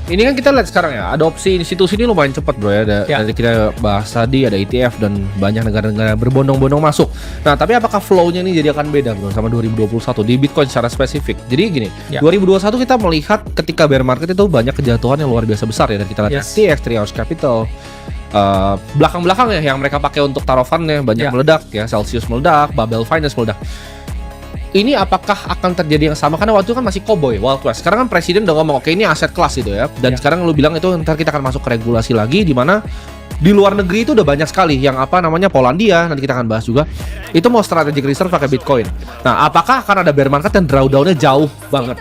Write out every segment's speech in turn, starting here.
Ini kan kita lihat sekarang ya, adopsi institusi ini lumayan cepat bro ya. Dari kita bahas tadi ada ETF dan banyak negara-negara berbondong-bondong masuk. Nah tapi apakah flow-nya ini jadi akan beda bro sama 2021 di Bitcoin secara spesifik? Jadi gini, 2021 kita melihat ketika bear market itu banyak kejatuhan yang luar biasa besar ya. Dan kita lihat FTX, Three Arrows Capital, belakang-belakang ya yang mereka pakai untuk taruh fundnya banyak meledak ya, Celsius meledak, Babel Finance meledak. Ini apakah akan terjadi yang sama? Karena waktu itu kan masih cowboy, Wild West. Sekarang kan presiden udah ngomong, oke ini aset kelas itu ya. Dan sekarang lu bilang itu ntar kita akan masuk ke regulasi lagi, di mana di luar negeri itu udah banyak sekali yang apa namanya Polandia, nanti kita akan bahas juga. Itu mau strategic reserve pakai Bitcoin. Nah, apakah akan ada bear market dan drawdown-nya jauh banget?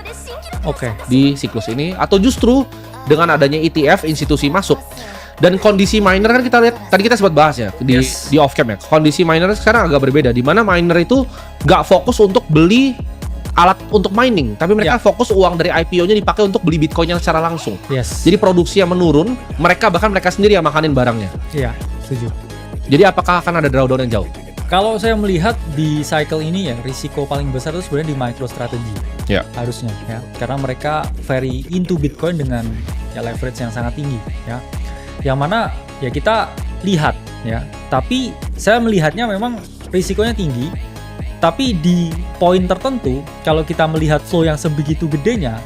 Di siklus ini, atau justru dengan adanya ETF institusi masuk? Dan kondisi miner kan kita lihat tadi kita sempat bahas ya di off cam ya. Kondisi miner sekarang agak berbeda, di mana miner itu nggak fokus untuk beli alat untuk mining, tapi mereka fokus uang dari IPO-nya dipakai untuk beli Bitcoin-nya secara langsung. Jadi produksi yang menurun, mereka sendiri yang makanin barangnya. Iya, setuju. Jadi apakah akan ada drawdown yang jauh? Kalau saya melihat di cycle ini ya, risiko paling besar itu sebenarnya di MicroStrategy. Harusnya ya, karena mereka very into Bitcoin dengan leverage yang sangat tinggi ya. Yang mana ya kita lihat ya, tapi saya melihatnya memang risikonya tinggi, tapi di poin tertentu kalau kita melihat flow yang sebegitu gedenya,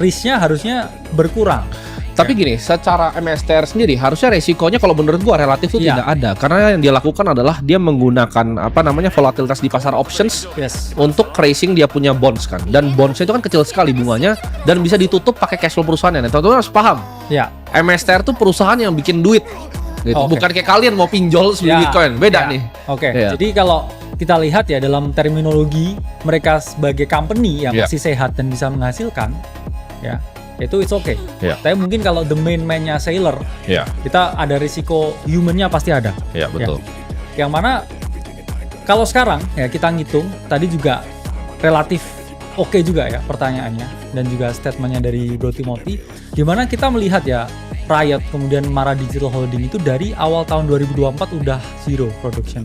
risknya harusnya berkurang. Tapi gini, secara MSTR sendiri harusnya resikonya kalau menurut gua relatif itu tidak ada, karena yang dia lakukan adalah dia menggunakan apa namanya volatilitas di pasar options untuk raising dia punya bonds kan, dan bondsnya itu kan kecil sekali bunganya dan bisa ditutup pakai cash flow perusahaannya. Nah, teman-teman harus paham. MSTR itu perusahaan yang bikin duit, gitu. Bukan kayak kalian mau pinjol sebeli Bitcoin, beda nih. Jadi kalau kita lihat ya dalam terminologi mereka sebagai company yang masih sehat dan bisa menghasilkan, ya itu it's okay. Tapi mungkin kalau the main man-nya sailor, kita ada risiko human-nya pasti ada. Betul. Yang mana kalau sekarang ya kita ngitung tadi juga relatif oke juga ya pertanyaannya dan juga statementnya dari Bro Timothy, di mana kita melihat ya Riot kemudian Mara Digital Holding itu dari awal tahun 2024 udah zero production.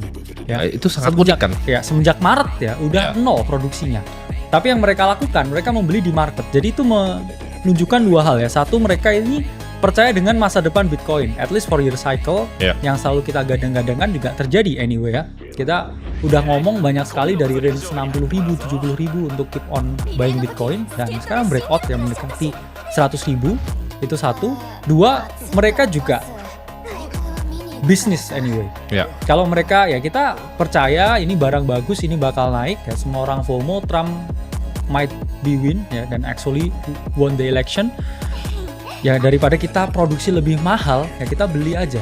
Itu sangat unik kan? Semenjak Maret ya udah nol produksinya. Tapi yang mereka lakukan, mereka membeli di market. Jadi itu menunjukkan dua hal ya. Satu, mereka ini percaya dengan masa depan Bitcoin, at least for year cycle yang selalu kita gadang-gadangkan juga terjadi anyway ya. Kita udah ngomong banyak sekali dari range 60.000, 70.000 untuk keep on buying Bitcoin, dan sekarang breakout yang mendekati 100.000. Itu satu. Dua, mereka juga bisnis anyway. Kalau mereka ya kita percaya ini barang bagus, ini bakal naik ya. Semua orang FOMO, Trump might be win ya, dan actually won the election. Ya daripada kita produksi lebih mahal ya kita beli aja.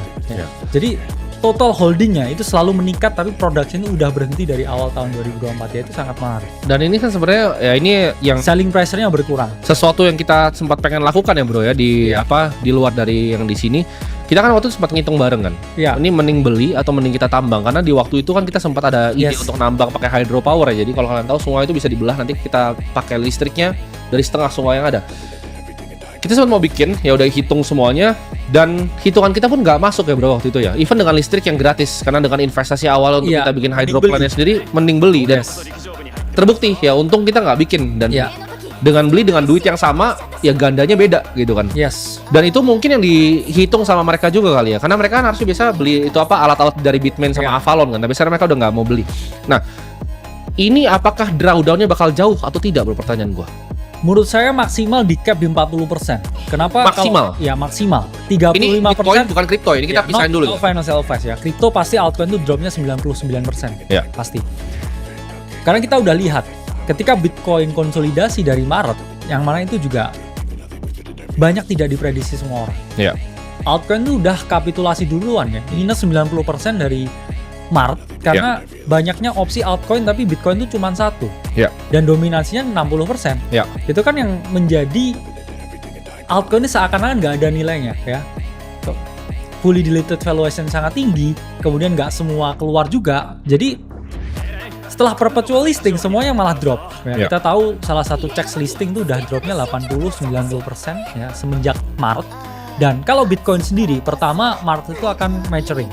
Jadi total holdingnya itu selalu meningkat, tapi production udah berhenti dari awal tahun 2024 ya, itu sangat menarik. Dan ini kan sebenarnya ya ini yang selling pressure-nya berkurang. Sesuatu yang kita sempat pengen lakukan ya bro ya di di luar dari yang di sini. Kita kan waktu itu sempat ngitung bareng kan. Ini mending beli atau mending kita tambang, karena di waktu itu kan kita sempat ada ide untuk nambang pakai hydropower ya. Jadi kalau kalian tahu semua itu bisa dibelah, nanti kita pakai listriknya dari setengah semua yang ada. Kita sempat mau bikin, ya udah hitung semuanya, dan hitungan kita pun nggak masuk ya bro waktu itu ya. Even dengan listrik yang gratis, karena dengan investasi awal untuk kita bikin hydroplannya sendiri, mending beli. Dan terbukti ya, untung kita nggak bikin, dan dengan beli dengan duit yang sama, ya gandanya beda gitu kan. Dan itu mungkin yang dihitung sama mereka juga kali ya, karena mereka kan harusnya biasa beli itu apa alat-alat dari Bitmain sama Avalon kan, tapi sekarang mereka udah nggak mau beli. Nah, ini apakah drawdown-nya bakal jauh atau tidak bro, pertanyaan gua? Menurut saya maksimal di cap di 40%. Kenapa? Maksimal? Ya maksimal. 35%. Ini Bitcoin bukan kripto, ini kita pisahin dulu. No financial advice ya. Kripto pasti altcoin itu dropnya 99%. Pasti. Karena kita udah lihat ketika Bitcoin konsolidasi dari Maret, yang mana itu juga banyak tidak diprediksi semua orang. Altcoin itu udah kapitulasi duluan ya. Minus 90% dari Maret karena banyaknya opsi altcoin, tapi Bitcoin itu cuma satu. Dan dominasinya 60%. Itu kan yang menjadi altcoin ini seakan-akan nggak ada nilainya ya. Fully diluted valuation sangat tinggi, kemudian nggak semua keluar juga. Jadi setelah perpetual listing semuanya malah drop. Kita tahu salah satu checks listing itu udah dropnya 80-90% ya semenjak Maret. Dan kalau Bitcoin sendiri, pertama Maret itu akan maturing.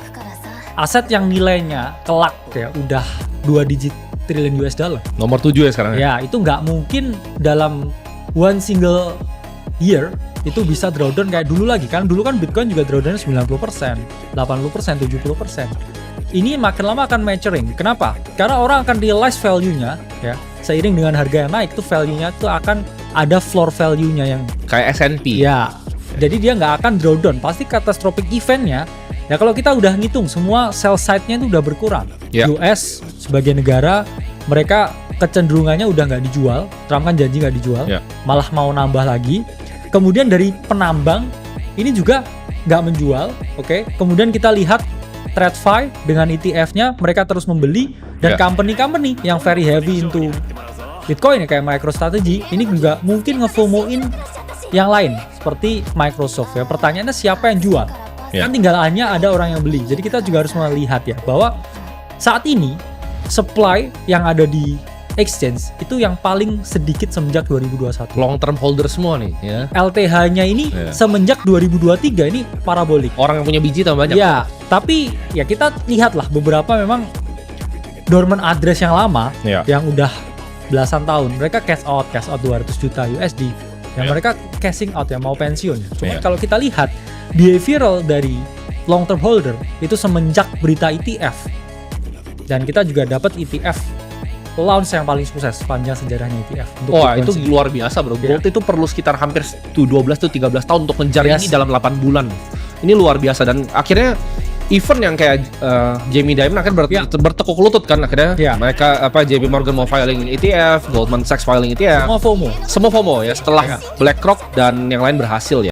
Aset yang nilainya kelak ya udah 2 digit triliun US dollar. Nomor 7 ya sekarang ya. Itu nggak mungkin dalam one single year itu bisa drawdown kayak dulu lagi kan. Dulu kan Bitcoin juga drawdown 90%, 80%, 70%. Ini makin lama akan maturing. Kenapa? Karena orang akan realize value-nya ya. Seiring dengan harga yang naik tuh value-nya tuh akan ada floor value-nya yang kayak S&P. ya. Jadi dia nggak akan drawdown. Pasti catastrophic event-nya ya kalau kita udah ngitung semua sell side-nya itu udah berkurang. Ya. US sebagai negara mereka kecenderungannya udah nggak dijual. Trump kan janji nggak dijual, Ya. malah mau nambah lagi. Kemudian dari penambang ini juga nggak menjual, oke. Kemudian kita lihat TradFi dengan ETF-nya mereka terus membeli dan Ya. company-company yang very heavy into Bitcoin ya kayak MicroStrategy ini juga mungkin nge-FOMO-in yang lain seperti Microsoft ya. Pertanyaannya siapa yang jual? Ya. Kan tinggal hanya ada orang yang beli. Jadi kita juga harus melihat ya bahwa saat ini supply yang ada di exchange itu yang paling sedikit semenjak 2021. Long term holder semua nih ya. LTH-nya ini Ya. semenjak 2023 ini parabolik. Orang yang punya biji tambah banyak. Ya, tapi ya kita lihatlah beberapa memang dormant address yang lama Ya. yang udah belasan tahun mereka cash out 200 juta USD yang Ya. mereka cashing out ya mau pensiun. Cuma Ya. kalau kita lihat behavioral dari long term holder itu semenjak berita ETF dan kita juga dapat ETF launch yang paling sukses sepanjang sejarahnya ETF. Untuk Wah, Bitcoin itu sendiri. luar biasa, Bro. Ya. Gold itu perlu sekitar hampir 13 tahun untuk ngejar Yes. ini dalam 8 bulan. Ini luar biasa dan akhirnya event yang kayak Jamie Dimon akan Ya. bertekuk lutut kan akhirnya. Ya. Mereka JP Morgan mau filing ETF, Goldman Sachs filing ETF. Semua FOMO. Semua FOMO ya setelah Ya. BlackRock dan yang lain berhasil ya.